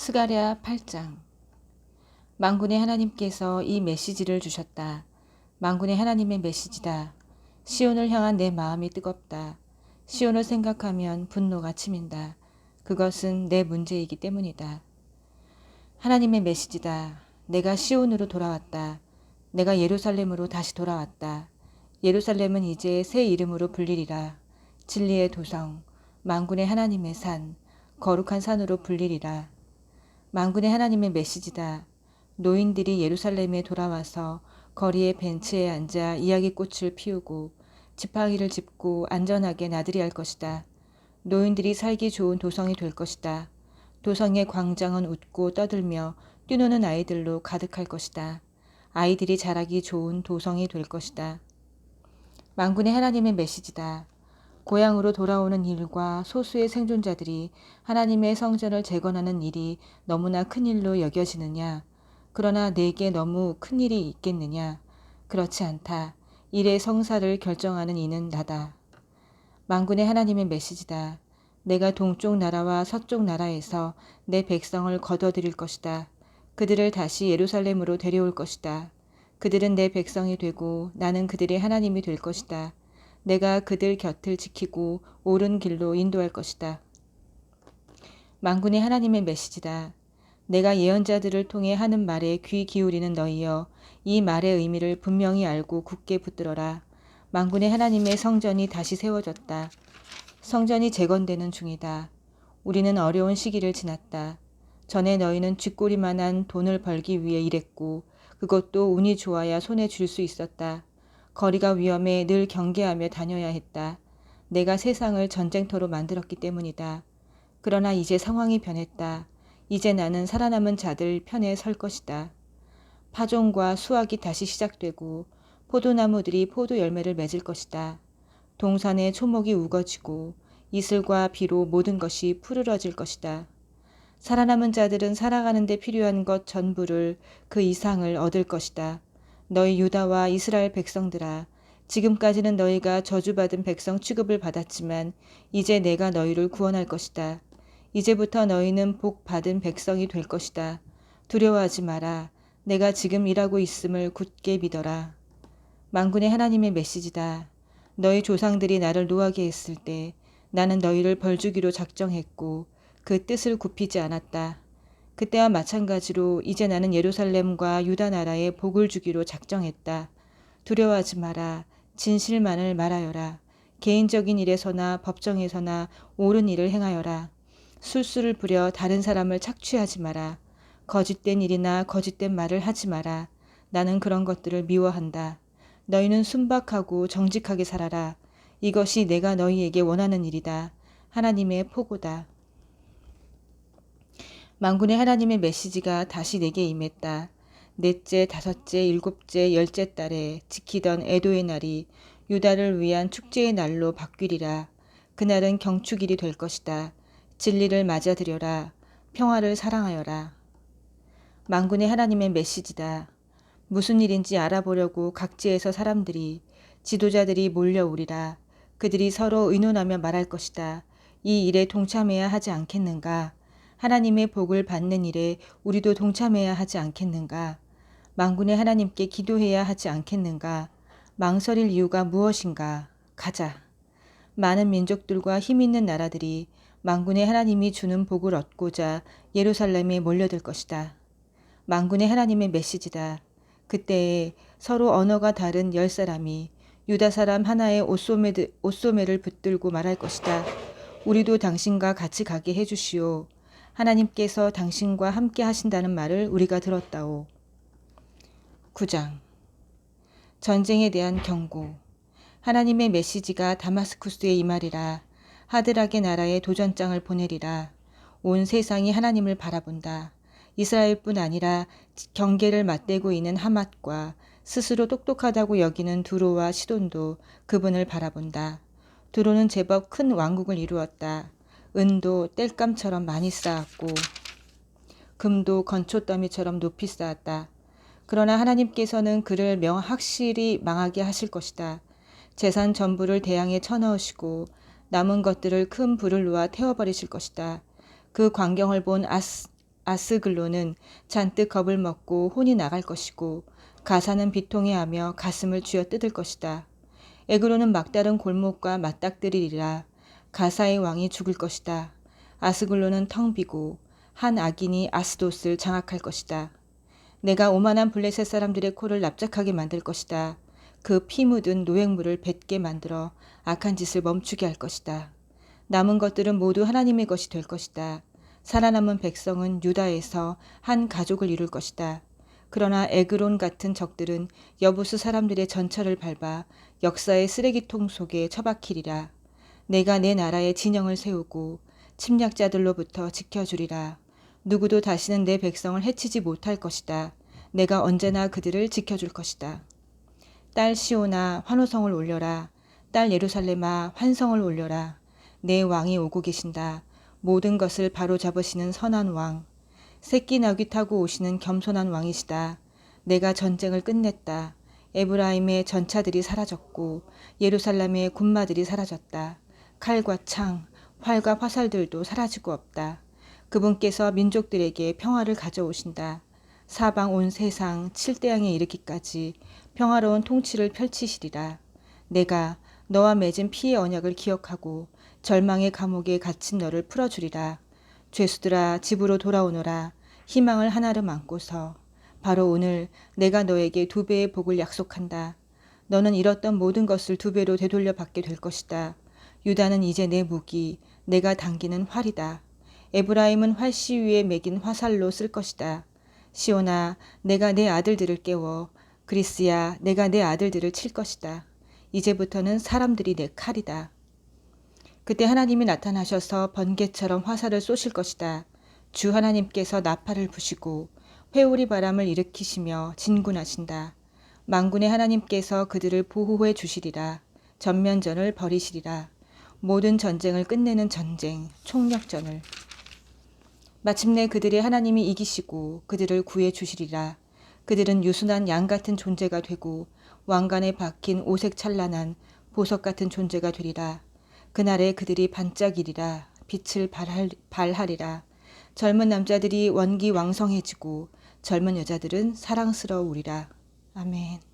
스가랴 8장. 만군의 하나님께서 이 메시지를 주셨다. 만군의 하나님의 메시지다. 시온을 향한 내 마음이 뜨겁다. 시온을 생각하면 분노가 치민다. 그것은 내 문제이기 때문이다. 하나님의 메시지다. 내가 시온으로 돌아왔다. 내가 예루살렘으로 다시 돌아왔다. 예루살렘은 이제 새 이름으로 불리리라. 진리의 도성, 만군의 하나님의 산, 거룩한 산으로 불리리라. 만군의 하나님의 메시지다. 노인들이 예루살렘에 돌아와서 거리의 벤치에 앉아 이야기꽃을 피우고 지팡이를 짚고 안전하게 나들이 할 것이다. 노인들이 살기 좋은 도성이 될 것이다. 도성의 광장은 웃고 떠들며 뛰노는 아이들로 가득할 것이다. 아이들이 자라기 좋은 도성이 될 것이다. 만군의 하나님의 메시지다. 고향으로 돌아오는 일과 소수의 생존자들이 하나님의 성전을 재건하는 일이 너무나 큰 일로 여겨지느냐? 그러나 내게 너무 큰 일이 있겠느냐? 그렇지 않다. 일의 성사를 결정하는 이는 나다. 만군의 하나님의 메시지다. 내가 동쪽 나라와 서쪽 나라에서 내 백성을 거둬들일 것이다. 그들을 다시 예루살렘으로 데려올 것이다. 그들은 내 백성이 되고 나는 그들의 하나님이 될 것이다. 내가 그들 곁을 지키고 옳은 길로 인도할 것이다. 만군의 하나님의 메시지다. 내가 예언자들을 통해 하는 말에 귀 기울이는 너희여, 이 말의 의미를 분명히 알고 굳게 붙들어라. 만군의 하나님의 성전이 다시 세워졌다. 성전이 재건되는 중이다. 우리는 어려운 시기를 지났다. 전에 너희는 쥐꼬리만한 돈을 벌기 위해 일했고 그것도 운이 좋아야 손에 쥘 수 있었다. 거리가 위험해 늘 경계하며 다녀야 했다. 내가 세상을 전쟁터로 만들었기 때문이다. 그러나 이제 상황이 변했다. 이제 나는 살아남은 자들 편에 설 것이다. 파종과 수확이 다시 시작되고 포도나무들이 포도 열매를 맺을 것이다. 동산의 초목이 우거지고 이슬과 비로 모든 것이 푸르러질 것이다. 살아남은 자들은 살아가는 데 필요한 것 전부를 그 이상을 얻을 것이다. 너희 유다와 이스라엘 백성들아, 지금까지는 너희가 저주받은 백성 취급을 받았지만 이제 내가 너희를 구원할 것이다. 이제부터 너희는 복 받은 백성이 될 것이다. 두려워하지 마라. 내가 지금 일하고 있음을 굳게 믿어라. 만군의 하나님의 메시지다. 너희 조상들이 나를 노하게 했을 때 나는 너희를 벌주기로 작정했고 그 뜻을 굽히지 않았다. 그때와 마찬가지로 이제 나는 예루살렘과 유다 나라에 복을 주기로 작정했다. 두려워하지 마라. 진실만을 말하여라. 개인적인 일에서나 법정에서나 옳은 일을 행하여라. 술수를 부려 다른 사람을 착취하지 마라. 거짓된 일이나 거짓된 말을 하지 마라. 나는 그런 것들을 미워한다. 너희는 순박하고 정직하게 살아라. 이것이 내가 너희에게 원하는 일이다. 하나님의 포고다. 만군의 하나님의 메시지가 다시 내게 임했다. 넷째, 다섯째, 일곱째, 열째 달에 지키던 애도의 날이 유다를 위한 축제의 날로 바뀌리라. 그날은 경축일이 될 것이다. 진리를 맞아들여라. 평화를 사랑하여라. 만군의 하나님의 메시지다. 무슨 일인지 알아보려고 각지에서 사람들이, 지도자들이 몰려오리라. 그들이 서로 의논하며 말할 것이다. 이 일에 동참해야 하지 않겠는가? 하나님의 복을 받는 일에 우리도 동참해야 하지 않겠는가? 만군의 하나님께 기도해야 하지 않겠는가? 망설일 이유가 무엇인가? 가자. 많은 민족들과 힘 있는 나라들이 만군의 하나님이 주는 복을 얻고자 예루살렘에 몰려들 것이다. 만군의 하나님의 메시지다. 그때에 서로 언어가 다른 10사람이 유다 사람 하나의 옷소매를 붙들고 말할 것이다. 우리도 당신과 같이 가게 해주시오. 하나님께서 당신과 함께 하신다는 말을 우리가 들었다오. 9장. 전쟁에 대한 경고. 하나님의 메시지가 다마스쿠스에 임하리라. 하드락의 나라에 도전장을 보내리라. 온 세상이 하나님을 바라본다. 이스라엘뿐 아니라 경계를 맞대고 있는 하맛과 스스로 똑똑하다고 여기는 두로와 시돈도 그분을 바라본다. 두로는 제법 큰 왕국을 이루었다. 은도 땔감처럼 많이 쌓았고 금도 건초더미처럼 높이 쌓았다. 그러나 하나님께서는 그를 확실히 망하게 하실 것이다. 재산 전부를 대양에 쳐넣으시고 남은 것들을 큰 불을 놓아 태워버리실 것이다. 그 광경을 본 아스글론은 잔뜩 겁을 먹고 혼이 나갈 것이고 가사는 비통해하며 가슴을 쥐어 뜯을 것이다. 에그론은 막다른 골목과 맞닥뜨리리라. 가사의 왕이 죽을 것이다. 아스글론은 텅 비고 한 악인이 아스돗을 장악할 것이다. 내가 오만한 블레셋 사람들의 코를 납작하게 만들 것이다. 그 피 묻은 노획물을 뱉게 만들어 악한 짓을 멈추게 할 것이다. 남은 것들은 모두 하나님의 것이 될 것이다. 살아남은 백성은 유다에서 한 가족을 이룰 것이다. 그러나 에그론 같은 적들은 여부수 사람들의 전철을 밟아 역사의 쓰레기통 속에 처박히리라. 내가 내 나라에 진영을 세우고 침략자들로부터 지켜주리라. 누구도 다시는 내 백성을 해치지 못할 것이다. 내가 언제나 그들을 지켜줄 것이다. 딸 시온아 환호성을 올려라. 딸 예루살렘아 환성을 올려라. 내 왕이 오고 계신다. 모든 것을 바로잡으시는 선한 왕. 새끼 나귀 타고 오시는 겸손한 왕이시다. 내가 전쟁을 끝냈다. 에브라임의 전차들이 사라졌고 예루살렘의 군마들이 사라졌다. 칼과 창, 활과 화살들도 사라지고 없다. 그분께서 민족들에게 평화를 가져오신다. 사방 온 세상 칠대양에 이르기까지 평화로운 통치를 펼치시리라. 내가 너와 맺은 피의 언약을 기억하고 절망의 감옥에 갇힌 너를 풀어주리라. 죄수들아 집으로 돌아오너라. 희망을 한아름 안고서. 바로 오늘 내가 너에게 2배의 복을 약속한다. 너는 잃었던 모든 것을 2배로 되돌려 받게 될 것이다. 유다는 이제 내 무기, 내가 당기는 활이다. 에브라임은 활시 위에 매긴 화살로 쓸 것이다. 시온아, 내가 내 아들들을 깨워. 그리스야, 내가 내 아들들을 칠 것이다. 이제부터는 사람들이 내 칼이다. 그때 하나님이 나타나셔서 번개처럼 화살을 쏘실 것이다. 주 하나님께서 나팔을 부시고 회오리 바람을 일으키시며 진군하신다. 만군의 하나님께서 그들을 보호해 주시리라. 전면전을 벌이시리라. 모든 전쟁을 끝내는 전쟁, 총력전을. 마침내 그들의 하나님이 이기시고 그들을 구해 주시리라. 그들은 유순한 양 같은 존재가 되고 왕관에 박힌 오색 찬란한 보석 같은 존재가 되리라. 그날에 그들이 반짝이리라. 빛을 발하리라. 젊은 남자들이 원기왕성해지고 젊은 여자들은 사랑스러우리라. 아멘.